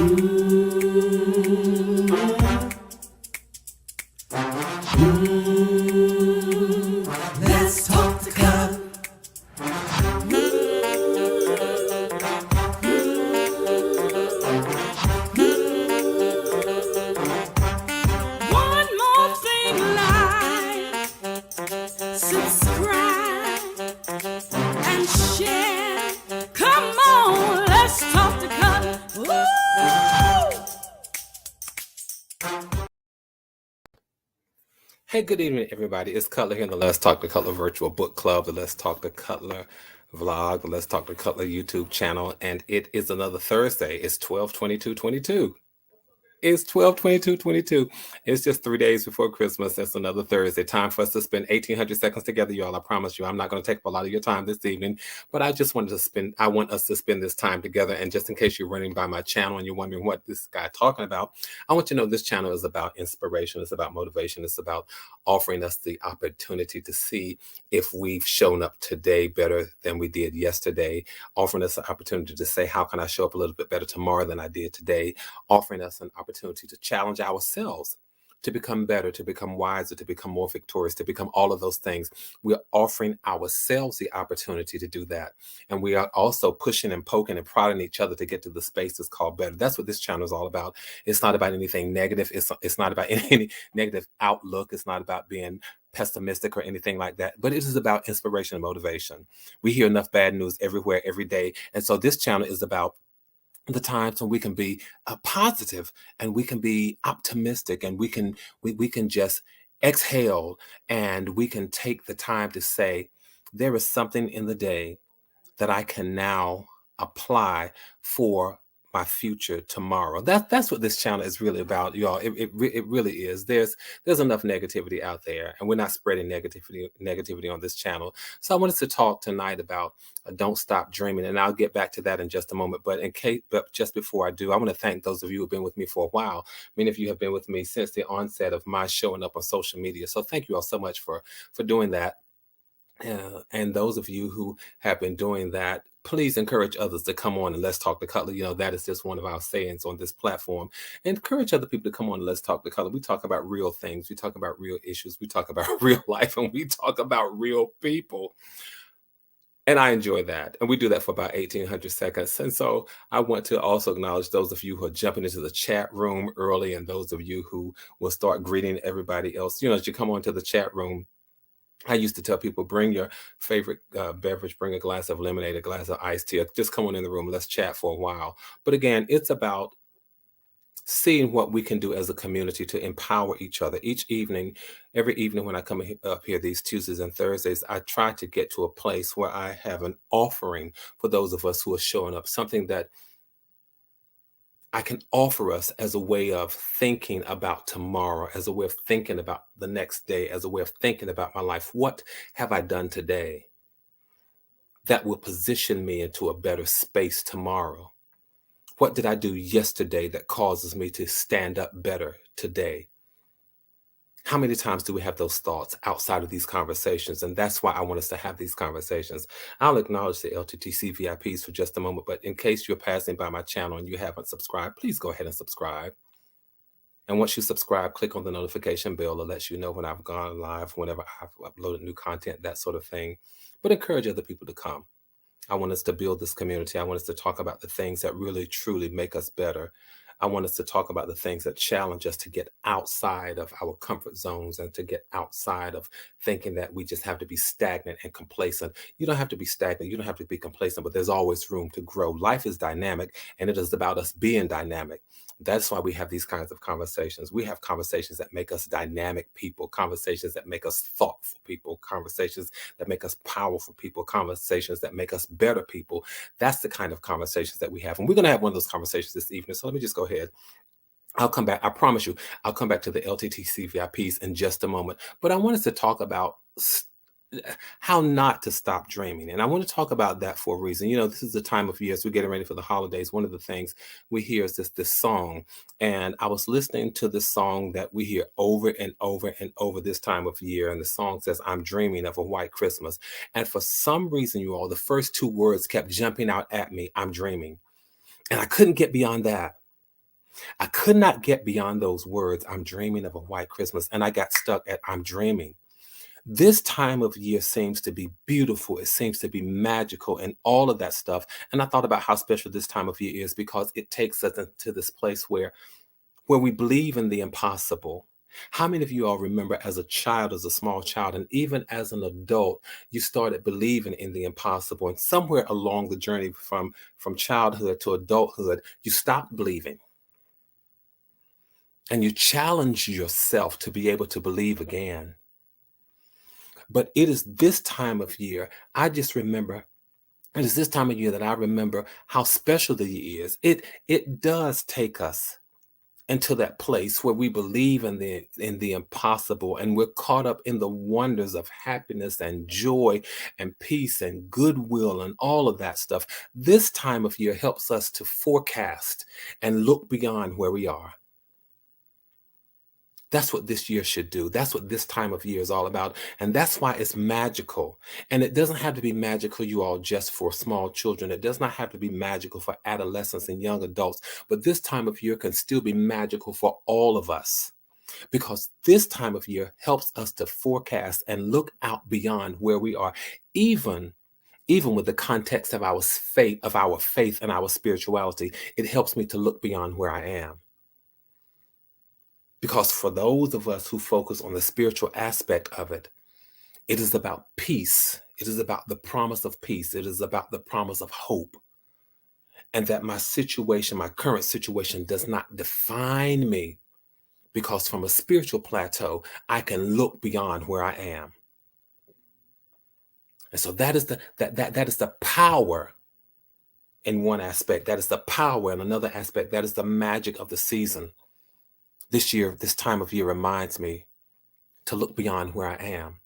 Let's talk the color. One more thing, like, subscribe, and share. Come on, let's talk the color. Woo! Hey, good evening, everybody. It's Cutler here in the Let's Talk the Cutler Virtual Book Club, the Let's Talk the Cutler vlog, the Let's Talk the Cutler YouTube channel, and it is another Thursday. It's 12/22/22. It's 12/22/22. It's just 3 days before Christmas. That's another Thursday. Time for us to spend 1,800 seconds together, y'all. I promise you, I'm not going to take up a lot of your time this evening, but I want us to spend this time together. And just in case you're running by my channel and you're wondering what this guy talking about, I want you to know this channel is about inspiration. It's about motivation. It's about offering us the opportunity to see if we've shown up today better than we did yesterday, offering us the opportunity to say, how can I show up a little bit better tomorrow than I did today, offering us an opportunity to challenge ourselves to become better, to become wiser, to become more victorious, to become all of those things. We are offering ourselves the opportunity to do that. And we are also pushing and poking and prodding each other to get to the space that's called better. That's what this channel is all about. It's not about anything negative. It's not about any negative outlook. It's not about being pessimistic or anything like that, but it is about inspiration and motivation. We hear enough bad news everywhere, every day. And so this channel is about the times when we can be positive and we can be optimistic and we can just exhale and we can take the time to say there is something in the day that I can now apply for my future tomorrow. That's what this channel is really about, y'all. It really is. There's enough negativity out there, and we're not spreading negativity on this channel. So I wanted to talk tonight about don't stop dreaming, and I'll get back to that in just a moment. But just before I do, I want to thank those of you who've been with me for a while. Many of you have been with me since the onset of my showing up on social media. So thank you all so much for doing that. And those of you who have been doing that, please encourage others to come on and let's talk the color. You know, that is just one of our sayings on this platform. Encourage other people to come on and let's talk the color. We talk about real things. We talk about real issues. We talk about real life, and we talk about real people. And I enjoy that. And we do that for about 1,800 seconds. And so I want to also acknowledge those of you who are jumping into the chat room early, and those of you who will start greeting everybody else. You know, as you come onto the chat room, I used to tell people, bring your favorite beverage, bring a glass of lemonade, a glass of iced tea, just come on in the room, let's chat for a while. But again, it's about seeing what we can do as a community to empower each other. Every evening when I come up here these Tuesdays and Thursdays, I try to get to a place where I have an offering for those of us who are showing up, something that I can offer us as a way of thinking about tomorrow, as a way of thinking about the next day, as a way of thinking about my life. What have I done today that will position me into a better space tomorrow? What did I do yesterday that causes me to stand up better today? How many times do we have those thoughts outside of these conversations? And that's why I want us to have these conversations. I'll acknowledge the LTTC VIPs for just a moment, but in case you're passing by my channel and you haven't subscribed, please go ahead and subscribe. And once you subscribe, click on the notification bell that lets you know when I've gone live, whenever I've uploaded new content, that sort of thing. But encourage other people to come. I want us to build this community. I want us to talk about the things that really, truly make us better. I want us to talk about the things that challenge us to get outside of our comfort zones and to get outside of thinking that we just have to be stagnant and complacent. You don't have to be stagnant. You don't have to be complacent, but there's always room to grow. Life is dynamic, and it is about us being dynamic. That's why we have these kinds of conversations. We have conversations that make us dynamic people, conversations that make us thoughtful people, conversations that make us powerful people, conversations that make us better people. That's the kind of conversations that we have. And we're going to have one of those conversations this evening. So let me just go ahead. I'll come back. I promise you, I'll come back to the LTTC VIPs in just a moment. But I want us to talk about how not to stop dreaming. And I want to talk about that for a reason. You know, this is the time of year as we're getting ready for the holidays. One of the things we hear is this song. And I was listening to this song that we hear over and over and over this time of year. And the song says, I'm dreaming of a white Christmas. And for some reason, you all, the first two words kept jumping out at me. I'm dreaming. And I couldn't get beyond that. I could not get beyond those words, I'm dreaming of a white Christmas, and I got stuck at I'm dreaming. This time of year seems to be beautiful. It seems to be magical and all of that stuff. And I thought about how special this time of year is because it takes us into this place where we believe in the impossible. How many of you all remember as a child, as a small child, and even as an adult, you started believing in the impossible, and somewhere along the journey from childhood to adulthood, you stopped believing and you challenge yourself to be able to believe again. But it is this time of year, I just remember, it is this time of year that I remember how special the year is. It does take us into that place where we believe in the impossible, and we're caught up in the wonders of happiness and joy and peace and goodwill and all of that stuff. This time of year helps us to forecast and look beyond where we are. That's what this year should do. That's what this time of year is all about. And that's why it's magical. And it doesn't have to be magical, you all, just for small children. It does not have to be magical for adolescents and young adults. But this time of year can still be magical for all of us, because this time of year helps us to forecast and look out beyond where we are, even with the context of our faith and our spirituality. It helps me to look beyond where I am. Because for those of us who focus on the spiritual aspect of it, it is about peace. It is about the promise of peace. It is about the promise of hope. And that my situation, my current situation, does not define me. Because from a spiritual plateau, I can look beyond where I am. And so that is the power in one aspect. That is the power in another aspect. That is the magic of the season. This year, this time of year reminds me to look beyond where I am.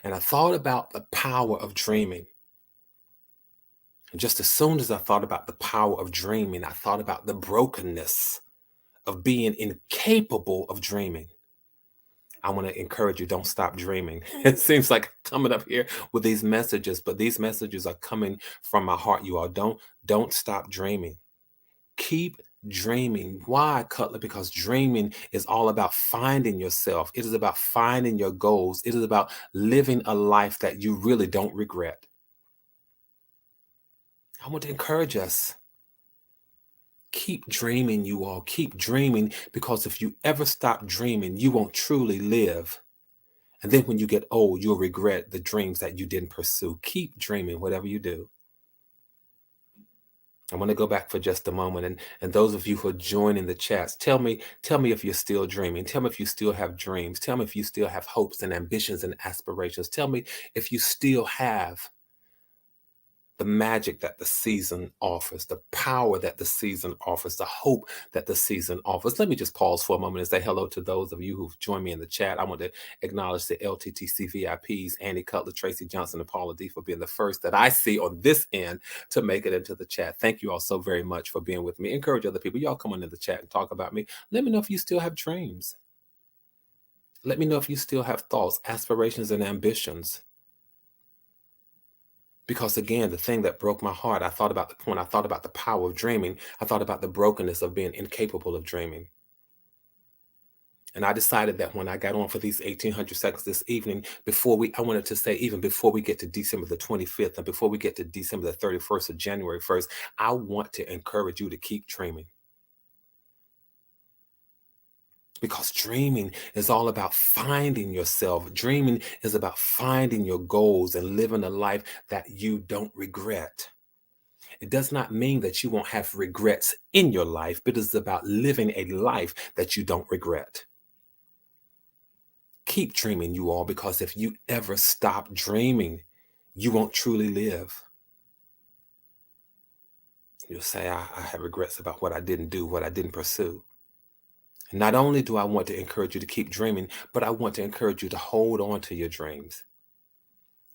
And I thought about the power of dreaming. And just as soon as I thought about the power of dreaming, I thought about the brokenness of being incapable of dreaming. I want to encourage you, don't stop dreaming. It seems like coming up here with these messages, but these messages are coming from my heart, you all. Don't stop dreaming. Keep dreaming. Why, Cutler? Because dreaming is all about finding yourself. It is about finding your goals. It is about living a life that you really don't regret. I want to encourage us. Keep dreaming, you all. Keep dreaming, because if you ever stop dreaming, you won't truly live. And then when you get old, you'll regret the dreams that you didn't pursue. Keep dreaming, whatever you do. I want to go back for just a moment. And those of you who are joining the chats, tell me if you're still dreaming. Tell me if you still have dreams. Tell me if you still have hopes and ambitions and aspirations. Tell me if you still have the magic that the season offers, the power that the season offers, the hope that the season offers. Let me just pause for a moment and say hello to those of you who've joined me in the chat. I want to acknowledge the LTTC VIPs, Andy Cutler, Tracy Johnson, and Paula D, for being the first that I see on this end to make it into the chat. Thank you all so very much for being with me. Encourage other people. Y'all come on in the chat and talk about me. Let me know if you still have dreams. Let me know if you still have thoughts, aspirations, and ambitions. Because again, the thing that broke my heart, I thought about the power of dreaming. I thought about the brokenness of being incapable of dreaming. And I decided that when I got on for these 1800 seconds this evening, I wanted to say, even before we get to December the 25th and before we get to December the 31st or January 1st, I want to encourage you to keep dreaming. Because dreaming is all about finding yourself. Dreaming is about finding your goals and living a life that you don't regret. It does not mean that you won't have regrets in your life, but it's about living a life that you don't regret. Keep dreaming, you all, because if you ever stop dreaming, you won't truly live. You'll say, I have regrets about what I didn't do, what I didn't pursue. Not only do I want to encourage you to keep dreaming, but I want to encourage you to hold on to your dreams.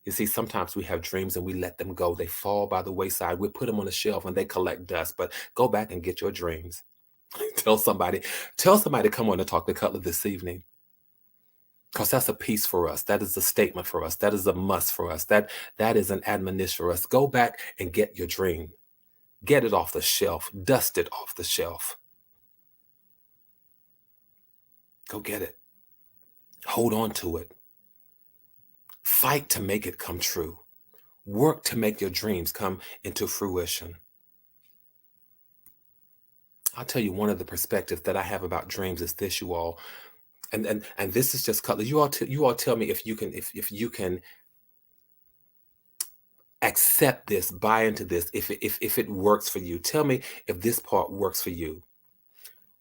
You see, sometimes we have dreams and we let them go. They fall by the wayside. We put them on a shelf and they collect dust. But go back and get your dreams. Tell somebody to come on and talk to Cutler this evening. Because that's a piece for us. That is a statement for us. That is a must for us. That is an admonition for us. Go back and get your dream. Get it off the shelf. Dust it off the shelf. Go get it. Hold on to it. Fight to make it come true. Work to make your dreams come into fruition. I'll tell you one of the perspectives that I have about dreams is this, you all, and this is just Cutler. You all tell me if you can accept this, buy into this, if it works for you. Tell me if this part works for you.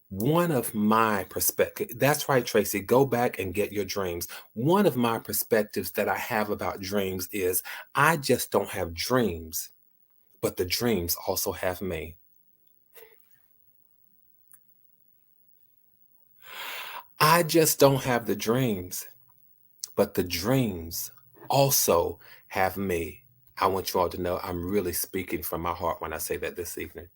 One of my perspectives, that's right, Tracy, go back and get your dreams. One of my perspectives that I have about dreams is I just don't have dreams, but the dreams also have me. I just don't have the dreams, but the dreams also have me. I want you all to know I'm really speaking from my heart when I say that this evening.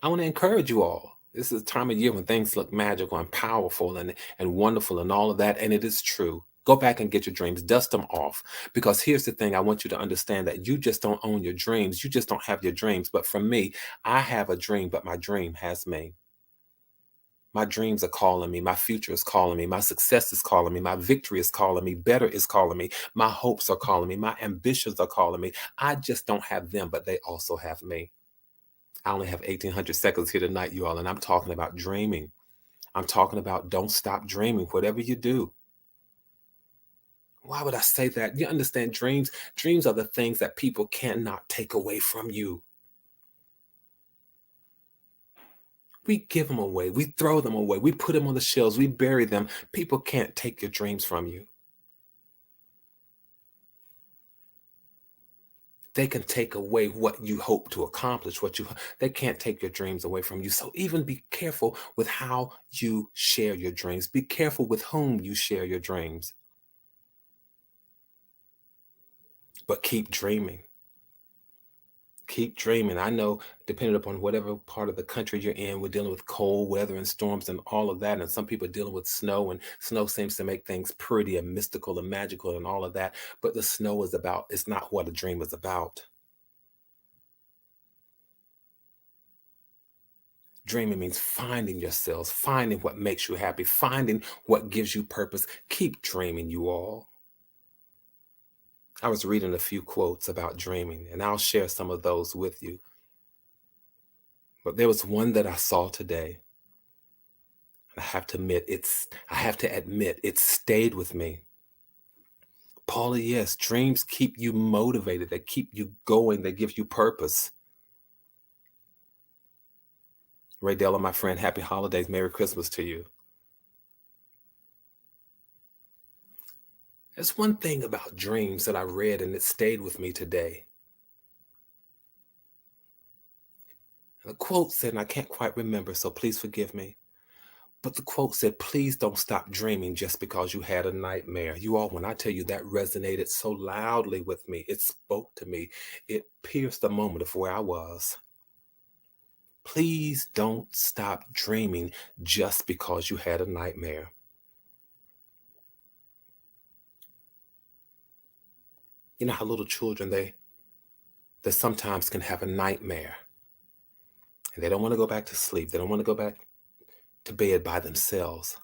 I want to encourage you all. This is a time of year when things look magical and powerful and wonderful and all of that, and it is true. Go back and get your dreams, dust them off. Because here's the thing, I want you to understand that you just don't own your dreams. You just don't have your dreams. But for me, I have a dream, but my dream has me. My dreams are calling me. My future is calling me. My success is calling me. My victory is calling me. Better is calling me. My hopes are calling me. My ambitions are calling me. I just don't have them, but they also have me. I only have 1,800 seconds here tonight, you all, and I'm talking about dreaming. I'm talking about don't stop dreaming, whatever you do. Why would I say that? You understand, dreams are the things that people cannot take away from you. We give them away. We throw them away. We put them on the shelves. We bury them. People can't take your dreams from you. They can take away what you hope to accomplish, they can't take your dreams away from you. So even be careful with how you share your dreams. Be careful with whom you share your dreams. But keep dreaming. Keep dreaming. I know, depending upon whatever part of the country you're in, we're dealing with cold weather and storms and all of that. And some people are dealing with snow, and snow seems to make things pretty and mystical and magical and all of that. But the snow it's not what a dream is about. Dreaming means finding yourselves, finding what makes you happy, finding what gives you purpose. Keep dreaming, you all. I was reading a few quotes about dreaming, and I'll share some of those with you. But there was one that I saw today. And I have to admit, it stayed with me. Paula, yes, dreams keep you motivated. They keep you going. They give you purpose. Ray Della, my friend, happy holidays. Merry Christmas to you. There's one thing about dreams that I read and it stayed with me today. The quote said, and I can't quite remember, so please forgive me. But the quote said, please don't stop dreaming just because you had a nightmare. You all, when I tell you that resonated so loudly with me, it spoke to me. It pierced the moment of where I was. Please don't stop dreaming just because you had a nightmare. You know how little children, they sometimes can have a nightmare. And they don't want to go back to sleep. They don't want to go back to bed by themselves.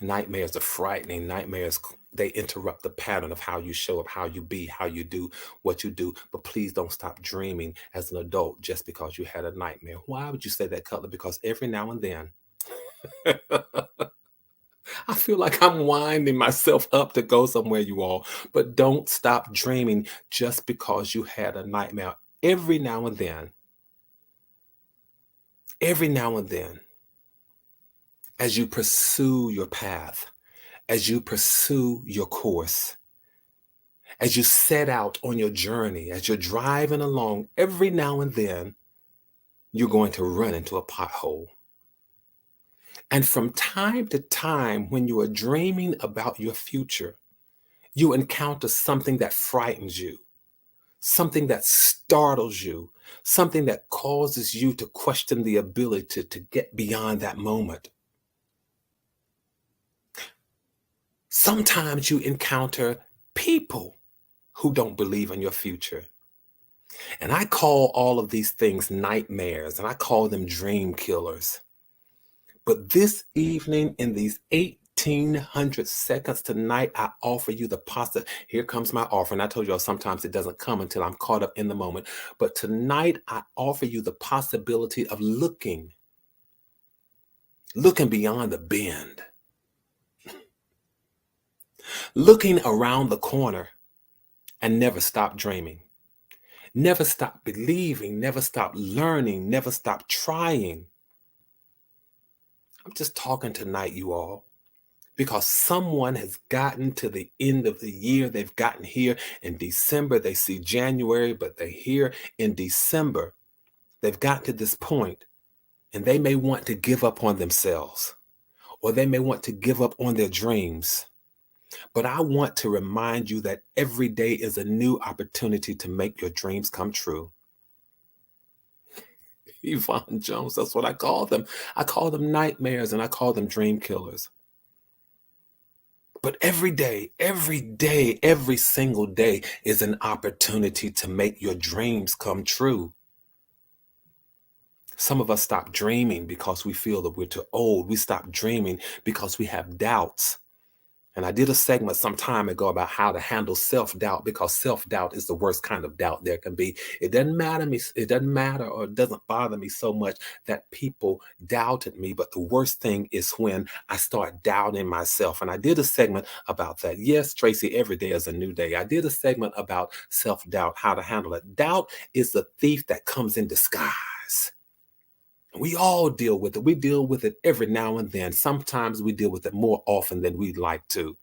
Nightmares are frightening. Nightmares, they interrupt the pattern of how you show up, how you be, how you do what you do. But please don't stop dreaming as an adult just because you had a nightmare. Why would you say that, Cutler? Because every now and then, I feel like I'm winding myself up to go somewhere, you all. But don't stop dreaming just because you had a nightmare. Every now and then, as you pursue your path, as you pursue your course, as you set out on your journey, as you're driving along, every now and then, you're going to run into a pothole. And from time to time, when you are dreaming about your future, you encounter something that frightens you, something that startles you, something that causes you to question the ability to get beyond that moment. Sometimes you encounter people who don't believe in your future. And I call all of these things nightmares, and I call them dream killers. But this evening, in these 1800 seconds tonight, I offer you the pasta. Here comes my offering. I told y'all sometimes it doesn't come until I'm caught up in the moment. But tonight, I offer you the possibility of looking beyond the bend, looking around the corner, and never stop dreaming. Never stop believing, never stop learning, never stop trying. I'm just talking tonight, you all, because someone has gotten to the end of the year. They've gotten here in December. They see January, but they're here in December. They've gotten to this point, and they may want to give up on themselves, or they may want to give up on their dreams. But I want to remind you that every day is a new opportunity to make your dreams come true. Yvonne Jones, that's what I call them. I call them nightmares, and I call them dream killers. But every day, every single day is an opportunity to make your dreams come true. Some of us stop dreaming because we feel that we're too old. We stop dreaming because we have doubts. And I did a segment some time ago about how to handle self-doubt, because self-doubt is the worst kind of doubt there can be. It doesn't matter or it doesn't bother me so much that people doubted me. But the worst thing is when I start doubting myself. And I did a segment about that. Yes, Tracy, every day is a new day. I did a segment about self-doubt, how to handle it. Doubt is the thief that comes in disguise. We all deal with it. We deal with it every now and then. Sometimes we deal with it more often than we'd like to.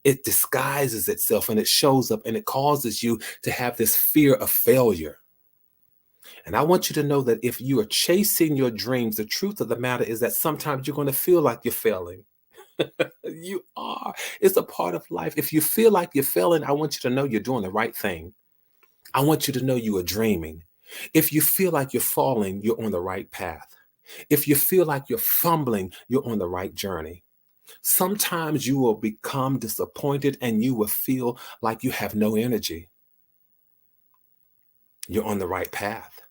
It disguises itself and it shows up and it causes you to have this fear of failure. And I want you to know that if you are chasing your dreams, the truth of the matter is that sometimes you're going to feel like you're failing. You are. It's a part of life. If you feel like you're failing, I want you to know you're doing the right thing. I want you to know you are dreaming. If you feel like you're falling, you're on the right path. If you feel like you're fumbling, you're on the right journey. Sometimes you will become disappointed and you will feel like you have no energy. You're on the right path.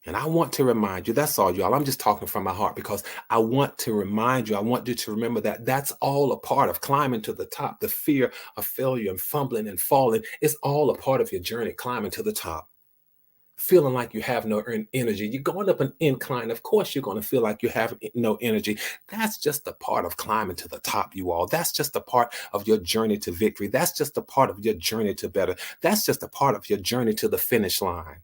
And I want to remind you, that's all, y'all. I'm just talking from my heart because I want to remind you, I want you to remember that that's all a part of climbing to the top. The fear of failure and fumbling and falling is all a part of your journey, climbing to the top. Feeling like you have no energy. You're going up an incline. Of course, you're going to feel like you have no energy. That's just a part of climbing to the top, you all. That's just a part of your journey to victory. That's just a part of your journey to better. That's just a part of your journey to the finish line.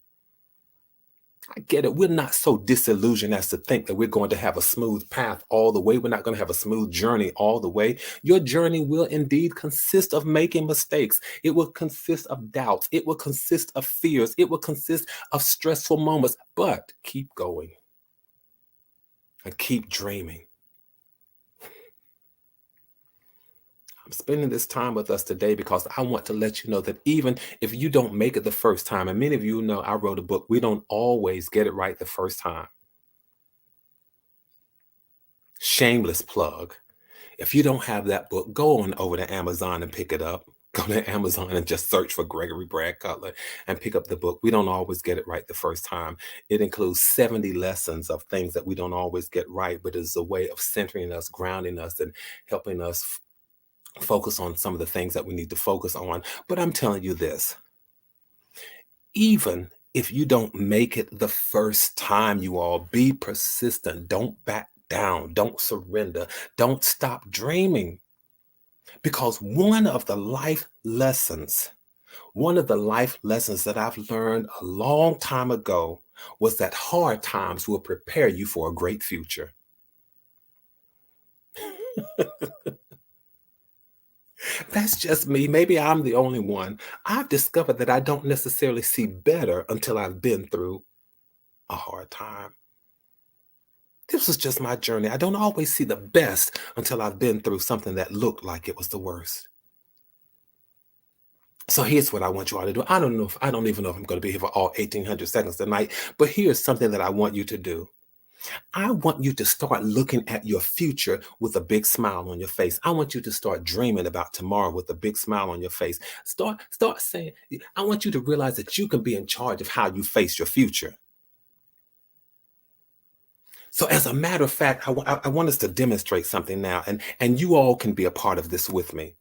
I get it. We're not so disillusioned as to think that we're going to have a smooth path all the way. We're not going to have a smooth journey all the way. Your journey will indeed consist of making mistakes. It will consist of doubts. It will consist of fears. It will consist of stressful moments. But keep going and keep dreaming. I'm spending this time with us today because I want to let you know that even if you don't make it the first time, and many of you know I wrote a book, we don't always get it right the first time. Shameless plug. If you don't have that book, go on over to Amazon and pick it up. Go to Amazon and just search for Gregory Brad Cutler and pick up the book. We don't always get it right the first time. It includes 70 lessons of things that we don't always get right, but it's a way of centering us, grounding us, and helping us focus on some of the things that we need to focus on. But I'm telling you this, even if you don't make it the first time, you all, be persistent. Don't back down. Don't surrender. Don't stop dreaming. Because one of the life lessons that I've learned a long time ago was that hard times will prepare you for a great future. That's just me. Maybe I'm the only one. I've discovered that I don't necessarily see better until I've been through a hard time. This was just my journey. I don't always see the best until I've been through something that looked like it was the worst. So here's what I want you all to do. I don't even know if I'm going to be here for all 1800 seconds tonight, but here's something that I want you to do. I want you to start looking at your future with a big smile on your face. I want you to start dreaming about tomorrow with a big smile on your face. Start saying, I want you to realize that you can be in charge of how you face your future. So as a matter of fact, I want us to demonstrate something now, and you all can be a part of this with me.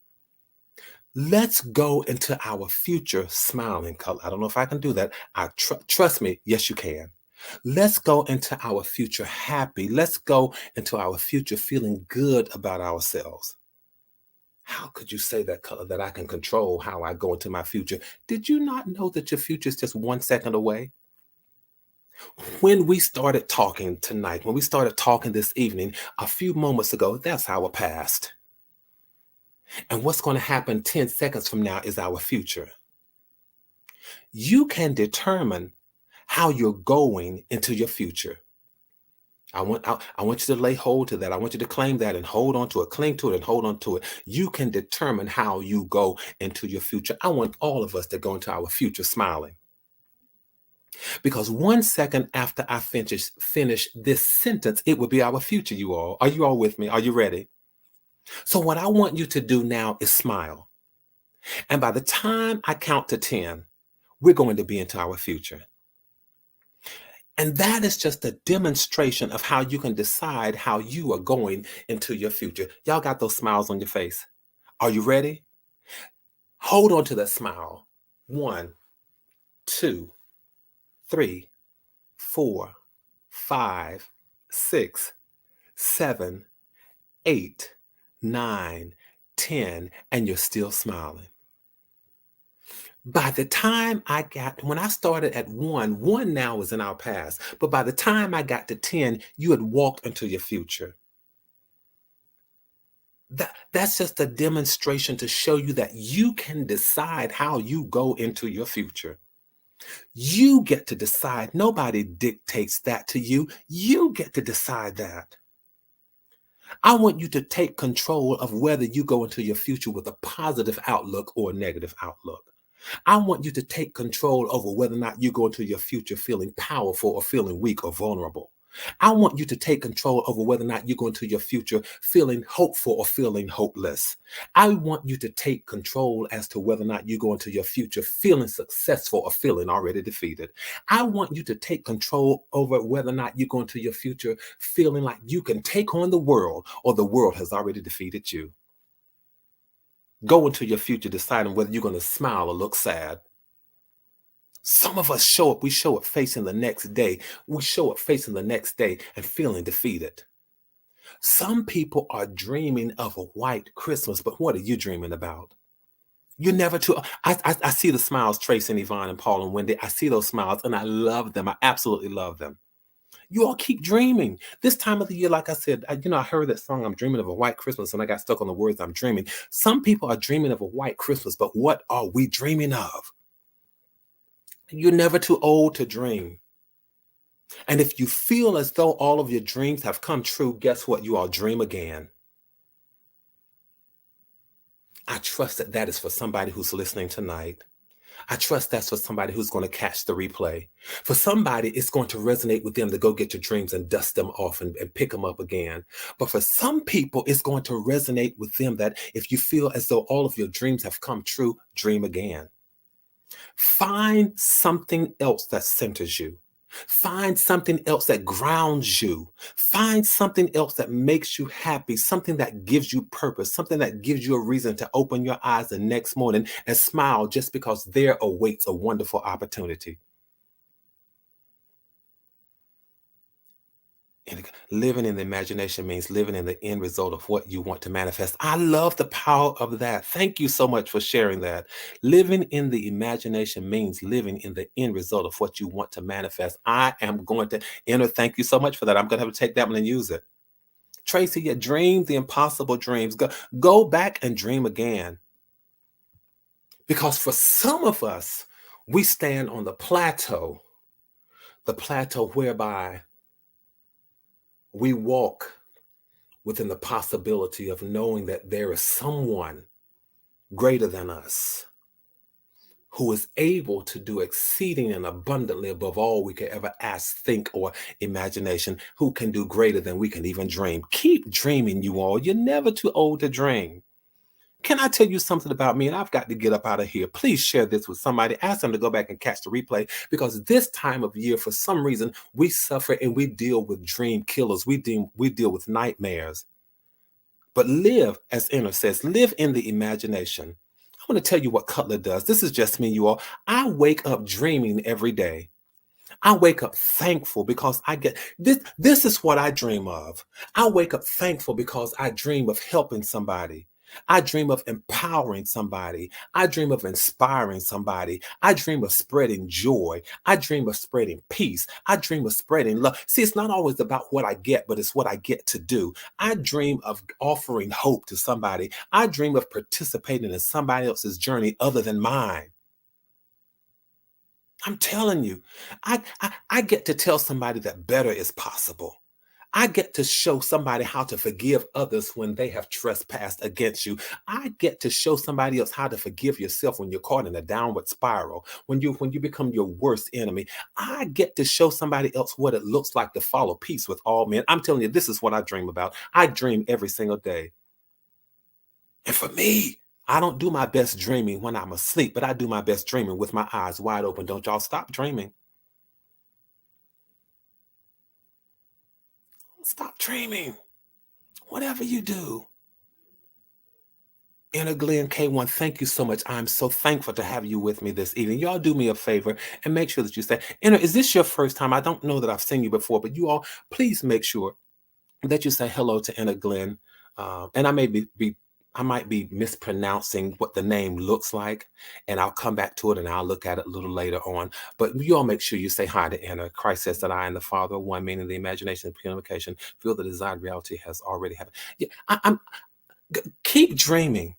Let's go into our future smiling color. I don't know if I can do that. Trust me. Yes, you can. Let's go into our future happy. Let's go into our future feeling good about ourselves. How could you say that color that I can control how I go into my future? Did you not know that your future is just 1 second away? When we started talking tonight, when we started talking this evening, a few moments ago, that's our past. And what's going to happen 10 seconds from now is our future. You can determine how you're going into your future. I want you to lay hold to that. I want you to claim that and hold on to it, cling to it and hold on to it. You can determine how you go into your future. I want all of us to go into our future smiling. Because 1 second after I finish this sentence, it will be our future, you all. Are you all with me? Are you ready? So what I want you to do now is smile. And by the time I count to 10, we're going to be into our future. And that is just a demonstration of how you can decide how you are going into your future. Y'all got those smiles on your face? Are you ready? Hold on to that smile. 1, 2, 3, 4, 5, 6, 7, 8, 9, 10, and you're still smiling. By the time when I started at 1 now is in our past, but by the time I got to 10, you had walked into your future. That's just a demonstration to show you that you can decide how you go into your future. You get to decide. Nobody dictates that to you. You get to decide that. I want you to take control of whether you go into your future with a positive outlook or a negative outlook. I want you to take control over whether or not you go into your future feeling powerful or feeling weak or vulnerable. I want you to take control over whether or not you go into your future feeling hopeful or feeling hopeless. I want you to take control as to whether or not you go into your future feeling successful or feeling already defeated. I want you to take control over whether or not you go into your future feeling like you can take on the world or the world has already defeated you. Go into your future deciding whether you're going to smile or look sad. Some of us we show up facing the next day. We show up facing the next day and feeling defeated. Some people are dreaming of a white Christmas, but what are you dreaming about? You're never too. I see the smiles, Tracy and Yvonne and Paul and Wendy. I see those smiles and I love them. I absolutely love them. You all keep dreaming. This time of the year, like I said, I heard that song, I'm dreaming of a white Christmas, and I got stuck on the words I'm dreaming. Some people are dreaming of a white Christmas, but what are we dreaming of? You're never too old to dream. And if you feel as though all of your dreams have come true, guess what? You all dream again. I trust that that is for somebody who's listening tonight. I trust that's for somebody who's going to catch the replay. For somebody, it's going to resonate with them to go get your dreams and dust them off and pick them up again. But for some people, it's going to resonate with them that if you feel as though all of your dreams have come true, dream again. Find something else that centers you. Find something else that grounds you. Find something else that makes you happy, something that gives you purpose, something that gives you a reason to open your eyes the next morning and smile just because there awaits a wonderful opportunity. And living in the imagination means living in the end result of what you want to manifest. I love the power of that. Thank you so much for sharing that. Living in the imagination means living in the end result of what you want to manifest. I am going to enter. Thank you so much for that. I'm going to have to take that one and use it. Tracy, you dream the impossible dreams. Go back and dream again. Because for some of us, we stand on the plateau whereby we walk within the possibility of knowing that there is someone greater than us who is able to do exceeding and abundantly above all we could ever ask, think, or imagination, who can do greater than we can even dream. Keep dreaming, you all. You're never too old to dream. Can I tell you something about me? And I've got to get up out of here. Please share this with somebody. Ask them to go back and catch the replay, because this time of year, for some reason, we suffer and we deal with dream killers. We deal with nightmares. But live, as Inner says, live in the imagination. I want to tell you what Cutler does. This is just me, you all. I wake up dreaming every day. I wake up thankful because I get this. This is what I dream of. I wake up thankful because I dream of helping somebody. I dream of empowering somebody. I dream of inspiring somebody. I dream of spreading joy. I dream of spreading peace. I dream of spreading love. See, it's not always about what I get, but it's what I get to do. I dream of offering hope to somebody. I dream of participating in somebody else's journey other than mine. I'm telling you, I get to tell somebody that better is possible. I get to show somebody how to forgive others when they have trespassed against you. I get to show somebody else how to forgive yourself when you're caught in a downward spiral, when you become your worst enemy. I get to show somebody else what it looks like to follow peace with all men. I'm telling you, this is what I dream about. I dream every single day. And for me, I don't do my best dreaming when I'm asleep, but I do my best dreaming with my eyes wide open. Don't y'all stop dreaming. Stop dreaming. Whatever you do. Inner Glenn K1, thank you so much. I'm so thankful to have you with me this evening. Y'all do me a favor and make sure that you say, Inner, is this your first time? I don't know that I've seen you before, but you all, please make sure that you say hello to Inner Glenn. And I might be mispronouncing what the name looks like, and I'll come back to it and I'll look at it a little later on. But you all make sure you say hi to Inner. Christ says that I and the Father are one, meaning the imagination and purification feel the desired reality has already happened. Yeah, keep dreaming.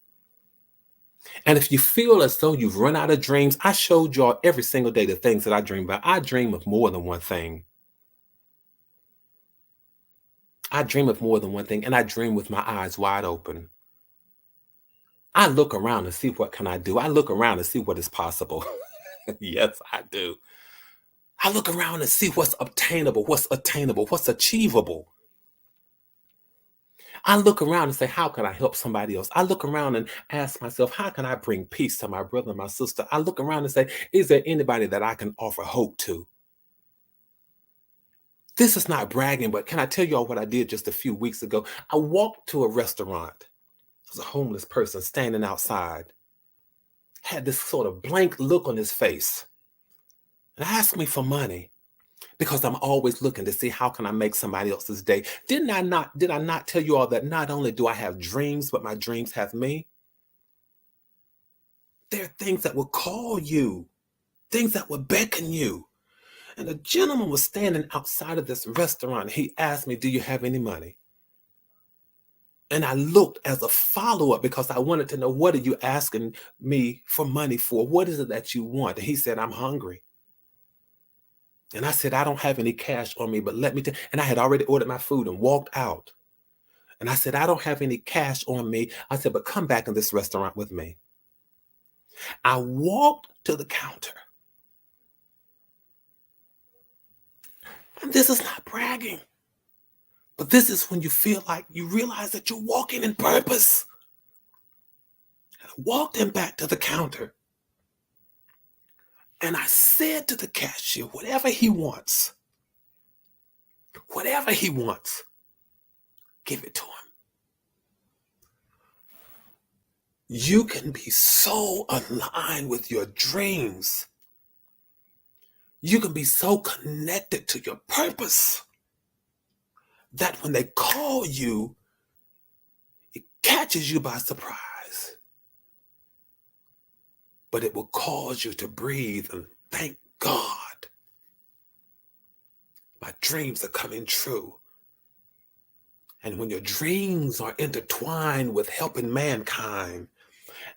And if you feel as though you've run out of dreams, I showed y'all every single day the things that I dream about. I dream of more than one thing. I dream of more than one thing, and I dream with my eyes wide open. I look around and see what can I do. I look around and see what is possible. Yes, I do. I look around and see what's obtainable, what's attainable, what's achievable. I look around and say, how can I help somebody else? I look around and ask myself, how can I bring peace to my brother and my sister? I look around and say, is there anybody that I can offer hope to? This is not bragging, but can I tell you all what I did just a few weeks ago? I walked to a restaurant. There was a homeless person standing outside, had this sort of blank look on his face, and asked me for money, because I'm always looking to see how can I make somebody else's day. Did I not tell you all that not only do I have dreams, but my dreams have me? There are things that will call you, things that will beckon you. And a gentleman was standing outside of this restaurant. He asked me, do you have any money? And I looked as a follow-up because I wanted to know, what are you asking me for money for? What is it that you want? And he said, I'm hungry. And I said, I don't have any cash on me, but let me tell. And I had already ordered my food and walked out. And I said, I don't have any cash on me. I said, but come back in this restaurant with me. I walked to the counter. And this is not bragging, but this is when you feel like you realize that you're walking in purpose. I walked him back to the counter. And I said to the cashier, whatever he wants, give it to him. You can be so aligned with your dreams. You can be so connected to your purpose that when they call you, it catches you by surprise. But it will cause you to breathe and thank God. My dreams are coming true. And when your dreams are intertwined with helping mankind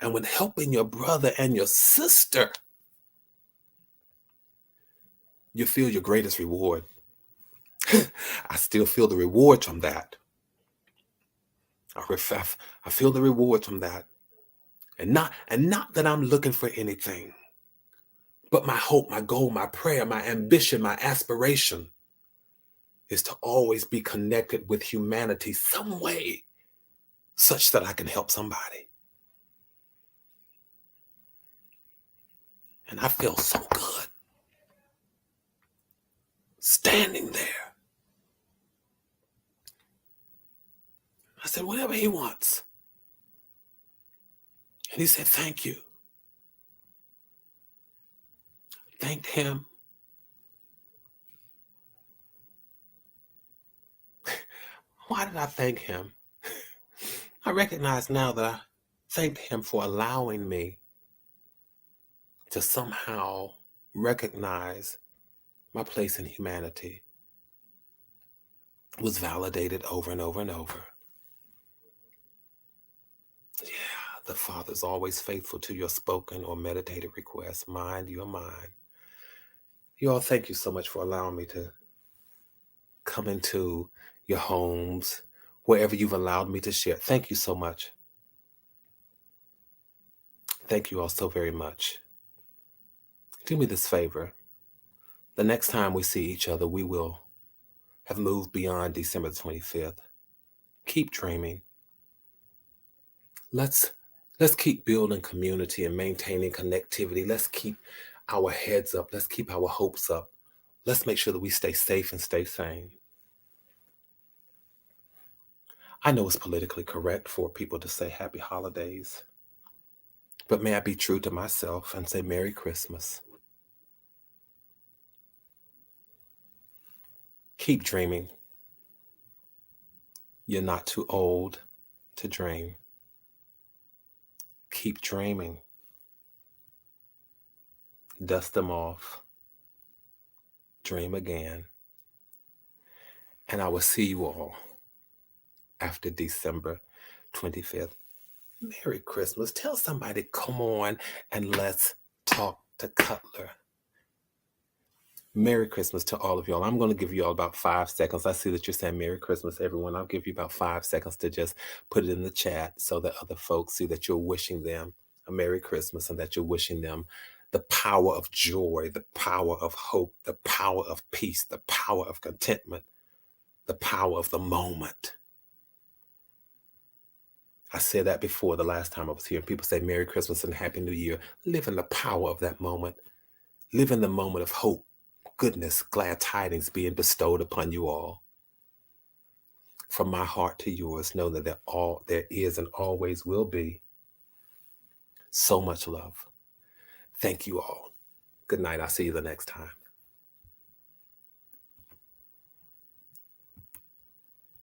and with helping your brother and your sister, you feel your greatest reward. I still feel the reward from that. I feel the reward from that. And not that I'm looking for anything, but my hope, my goal, my prayer, my ambition, my aspiration is to always be connected with humanity some way, such that I can help somebody. And I felt so good standing there. I said, whatever he wants. And he said, thank you. Thanked him. Why did I thank him? I recognize now that I thanked him for allowing me to somehow recognize my place in humanity was validated over and over and over. Yeah, the Father's always faithful to your spoken or meditated requests. Mind your mind. You all, thank you so much for allowing me to come into your homes, wherever you've allowed me to share. Thank you so much. Thank you all so very much. Do me this favor. The next time we see each other, we will have moved beyond December 25th. Keep dreaming. Let's keep building community and maintaining connectivity. Let's keep our heads up. Let's keep our hopes up. Let's make sure that we stay safe and stay sane. I know it's politically correct for people to say happy holidays, but may I be true to myself and say Merry Christmas. Keep dreaming. You're not too old to dream. Keep dreaming. Dust them off. Dream again. And I will see you all after December 25th. Merry Christmas. Tell somebody, come on and let's talk to Cutler. Merry Christmas to all of y'all. I'm going to give you all about 5 seconds. I see that you're saying Merry Christmas, everyone. I'll give you about 5 seconds to just put it in the chat so that other folks see that you're wishing them a Merry Christmas and that you're wishing them the power of joy, the power of hope, the power of peace, the power of contentment, the power of the moment. I said that before the last time I was here. People say Merry Christmas and Happy New Year. Live in the power of that moment. Live in the moment of hope, goodness, glad tidings being bestowed upon you all. From my heart to yours, know that there is and always will be so much love. Thank you all. Good night. I'll see you the next time.